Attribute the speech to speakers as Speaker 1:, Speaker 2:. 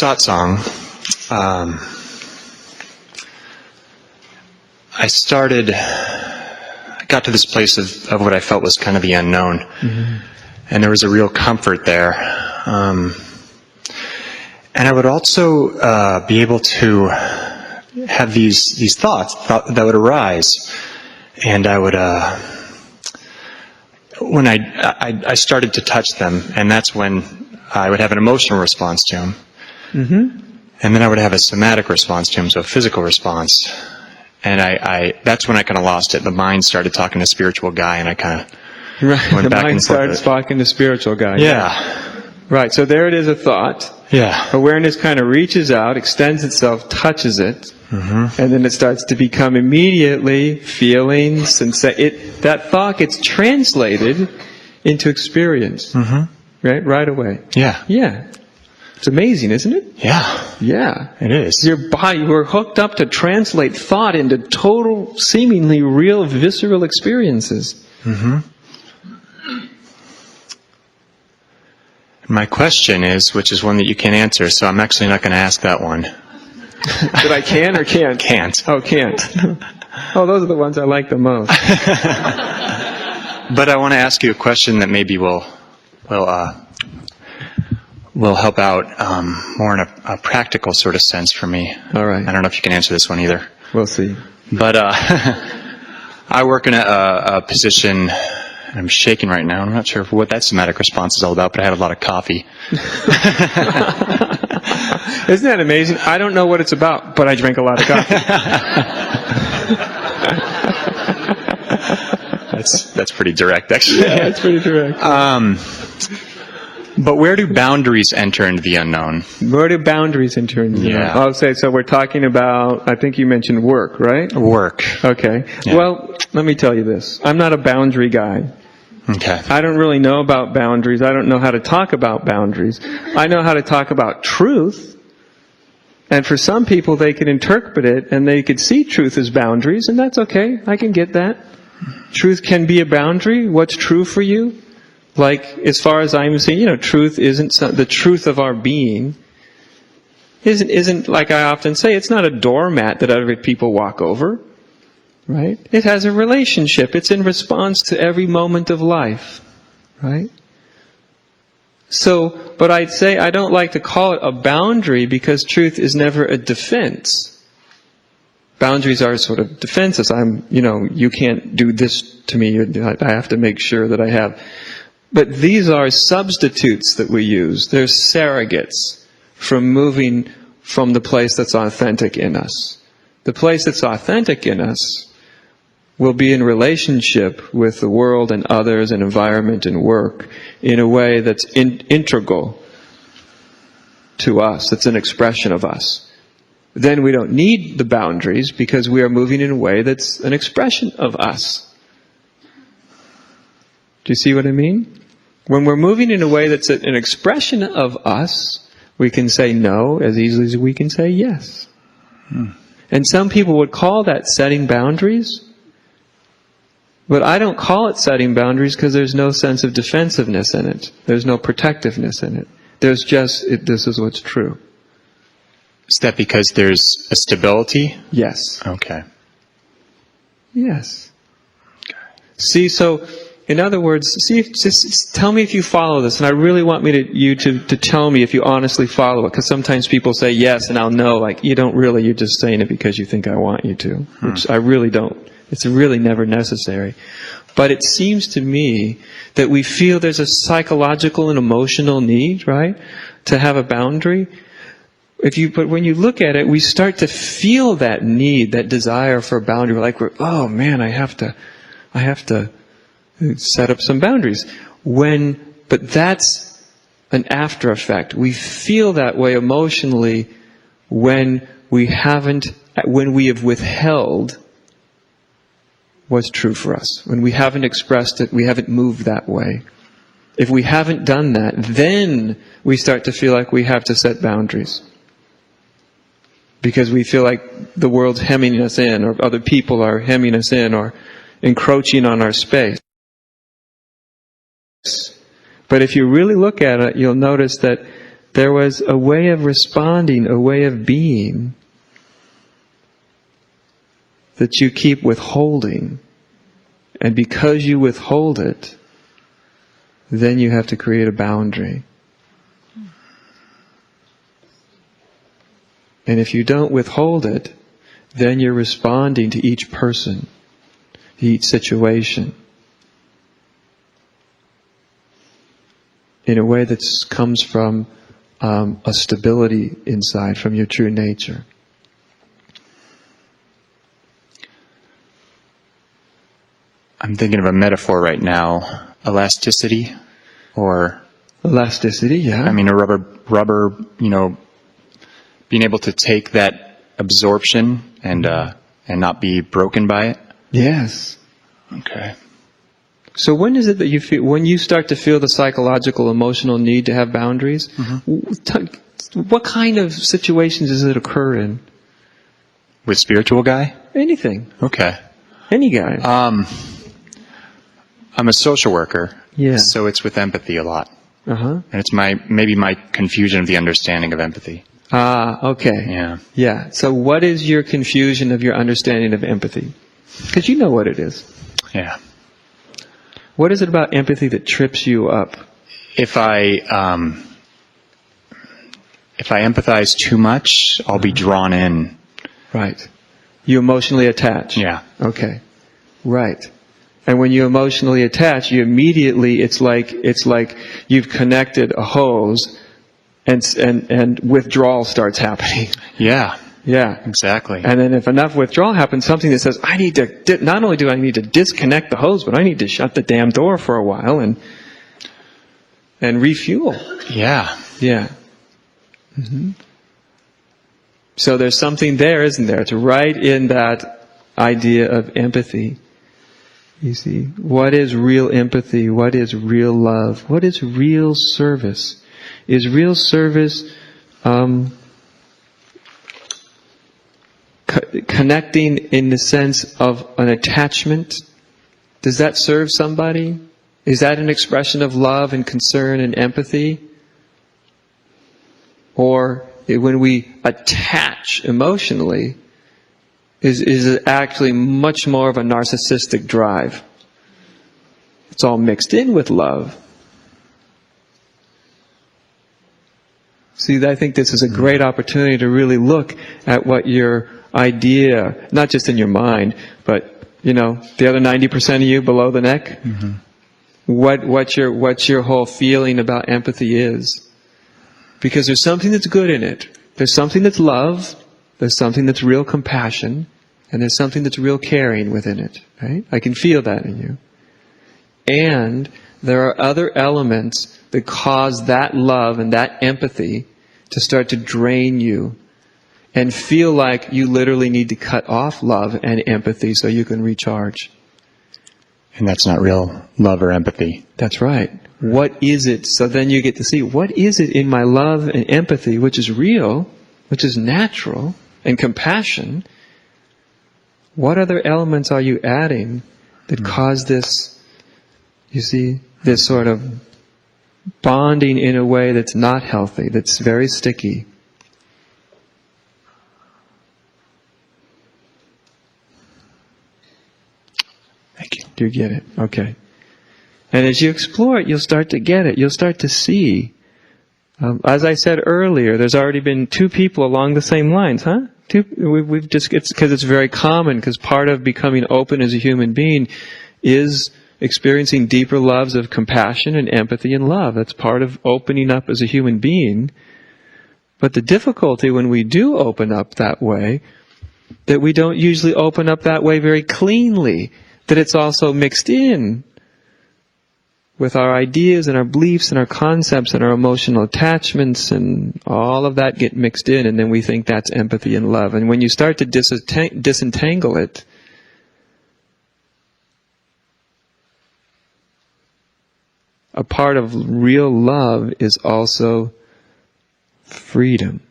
Speaker 1: satsang, I got to this place of what I felt was kind of the unknown. Mm-hmm. And there was a real comfort there. And I would also be able to have these thoughts that would arise. And I would, when I started to touch them, and that's when I would have an emotional response to them. Mm-hmm. And then I would have a somatic response to them, so a physical response. And that's when I kind of lost it. The mind started talking to spiritual guy, and I kind of went back and forth.
Speaker 2: The mind started talking to spiritual guy.
Speaker 1: Yeah.
Speaker 2: Right, so there it is, a thought.
Speaker 1: Yeah.
Speaker 2: Awareness kind of reaches out, extends itself, touches it, mm-hmm. and then it starts to become immediately feelings, that thought gets translated into experience. Mm-hmm. Right away.
Speaker 1: Yeah.
Speaker 2: Yeah. It's amazing, isn't it?
Speaker 1: Yeah.
Speaker 2: Yeah.
Speaker 1: It is.
Speaker 2: Your body, we're hooked up to translate thought into total, seemingly real, visceral experiences. Mm-hmm.
Speaker 1: My question is, which is one that you can't answer, so I'm actually not going to ask that one.
Speaker 2: That I can or can't?
Speaker 1: Can't.
Speaker 2: Oh, can't. Oh, those are the ones I like the most.
Speaker 1: But I want to ask you a question that maybe will help out more in a practical sort of sense for me.
Speaker 2: All right.
Speaker 1: I don't know if you can answer this one either.
Speaker 2: We'll see.
Speaker 1: But I work in a position, and I'm shaking right now. I'm not sure what that somatic response is all about, but I had a lot of coffee.
Speaker 2: Isn't that amazing? I don't know what it's about, but I drank a lot of coffee.
Speaker 1: That's pretty direct, actually.
Speaker 2: Yeah, it's pretty direct.
Speaker 1: But where do boundaries enter into the unknown?
Speaker 2: Where do boundaries enter into the unknown? I'll say, so we're talking about, I think you mentioned work, right?
Speaker 1: Work.
Speaker 2: Okay. Yeah. Well, let me tell you this. I'm not a boundary guy.
Speaker 1: Okay.
Speaker 2: I don't really know about boundaries. I don't know how to talk about boundaries. I know how to talk about truth. And for some people, they can interpret it and they could see truth as boundaries, and that's okay. I can get that. Truth can be a boundary. What's true for you? Like, as far as I'm seeing, truth isn't the truth of our being. Isn't like I often say, it's not a doormat that other people walk over, right? It has a relationship. It's in response to every moment of life, right? So, but I'd say I don't like to call it a boundary because truth is never a defense. Boundaries are sort of defenses. You can't do this to me. I have to make sure that I have. But these are substitutes that we use. They're surrogates from moving from the place that's authentic in us. The place that's authentic in us will be in relationship with the world and others and environment and work in a way that's integral to us. It's an expression of us. Then we don't need the boundaries because we are moving in a way that's an expression of us. Do you see what I mean? When we're moving in a way that's an expression of us, we can say no as easily as we can say yes. And some people would call that setting boundaries. But I don't call it setting boundaries because there's no sense of defensiveness in it. There's no protectiveness in it. There's just, this is what's true.
Speaker 1: Is that because there's a stability?
Speaker 2: Yes.
Speaker 1: Okay.
Speaker 2: Yes. Okay. See, so, in other words, just tell me if you follow this, and I really want you to tell me if you honestly follow it, because sometimes people say yes, and I'll know, like, you don't really, you're just saying it because you think I want you to, which I really don't. It's really never necessary. But it seems to me that we feel there's a psychological and emotional need, right, to have a boundary. But when you look at it, we start to feel that need, that desire for a boundary. Like oh man, I have to set up some boundaries. But that's an after effect. We feel that way emotionally when we have withheld what's true for us. When we haven't expressed it, we haven't moved that way. If we haven't done that, then we start to feel like we have to set boundaries. Because we feel like the world's hemming us in, or other people are hemming us in, or encroaching on our space. But if you really look at it, you'll notice that there was a way of responding, a way of being that you keep withholding. And because you withhold it, then you have to create a boundary. And if you don't withhold it, then you're responding to each person, each situation, in a way that comes from a stability inside, from your true nature.
Speaker 1: I'm thinking of a metaphor right now. Elasticity, or...
Speaker 2: Elasticity, yeah.
Speaker 1: I mean, a rubber, being able to take that absorption and not be broken by it.
Speaker 2: Yes.
Speaker 1: Okay.
Speaker 2: So when is it that you feel, when you start to feel the psychological, emotional need to have boundaries, what kind of situations does it occur in?
Speaker 1: With spiritual guy?
Speaker 2: Anything.
Speaker 1: Okay.
Speaker 2: Any guy.
Speaker 1: I'm a social worker.
Speaker 2: Yeah.
Speaker 1: So it's with empathy a lot.
Speaker 2: Uh-huh.
Speaker 1: And it's maybe my confusion of the understanding of empathy.
Speaker 2: Ah, okay.
Speaker 1: Yeah.
Speaker 2: Yeah. So what is your confusion of your understanding of empathy? Because you know what it is.
Speaker 1: Yeah.
Speaker 2: What is it about empathy that trips you up?
Speaker 1: If I empathize too much, I'll be drawn in.
Speaker 2: Right. You emotionally attach.
Speaker 1: Yeah.
Speaker 2: Okay. Right. And when you emotionally attach, you immediately, it's like you've connected a hose and withdrawal starts happening.
Speaker 1: Yeah.
Speaker 2: Yeah.
Speaker 1: Exactly.
Speaker 2: And then if enough withdrawal happens, something that says, I need to, not only do I need to disconnect the hose, but I need to shut the damn door for a while and refuel.
Speaker 1: Yeah.
Speaker 2: Yeah. Mm-hmm. So there's something there, isn't there? It's right in that idea of empathy. You see, what is real empathy? What is real love? What is real service? Is real service connecting in the sense of an attachment? Does that serve somebody? Is that an expression of love and concern and empathy? Or when we attach emotionally, is it actually much more of a narcissistic drive? It's all mixed in with love. See, I think this is a great opportunity to really look at what your idea, not just in your mind, but, the other 90% of you below the neck, what your whole feeling about empathy is. Because there's something that's good in it. There's something that's love. There's something that's real compassion, and there's something that's real caring within it, right? I can feel that in you. And there are other elements that cause that love and that empathy to start to drain you and feel like you literally need to cut off love and empathy so you can recharge.
Speaker 1: And that's not real love or empathy.
Speaker 2: That's right. What is it? So then you get to see, what is it in my love and empathy which is real, which is natural, and compassion? What other elements are you adding that cause this, this sort of bonding in a way that's not healthy, that's very sticky?
Speaker 1: Thank you.
Speaker 2: Do you get it? Okay. And as you explore it, you'll start to get it. You'll start to see. As I said earlier, there's already been 2 people along the same lines, huh? We've just, it's because it's very common, because part of becoming open as a human being is experiencing deeper loves of compassion and empathy and love. That's part of opening up as a human being. But the difficulty when we do open up that way, that we don't usually open up that way very cleanly, that it's also mixed in with our ideas and our beliefs and our concepts and our emotional attachments, and all of that get mixed in, and then we think that's empathy and love. And when you start to disentangle it, a part of real love is also freedom.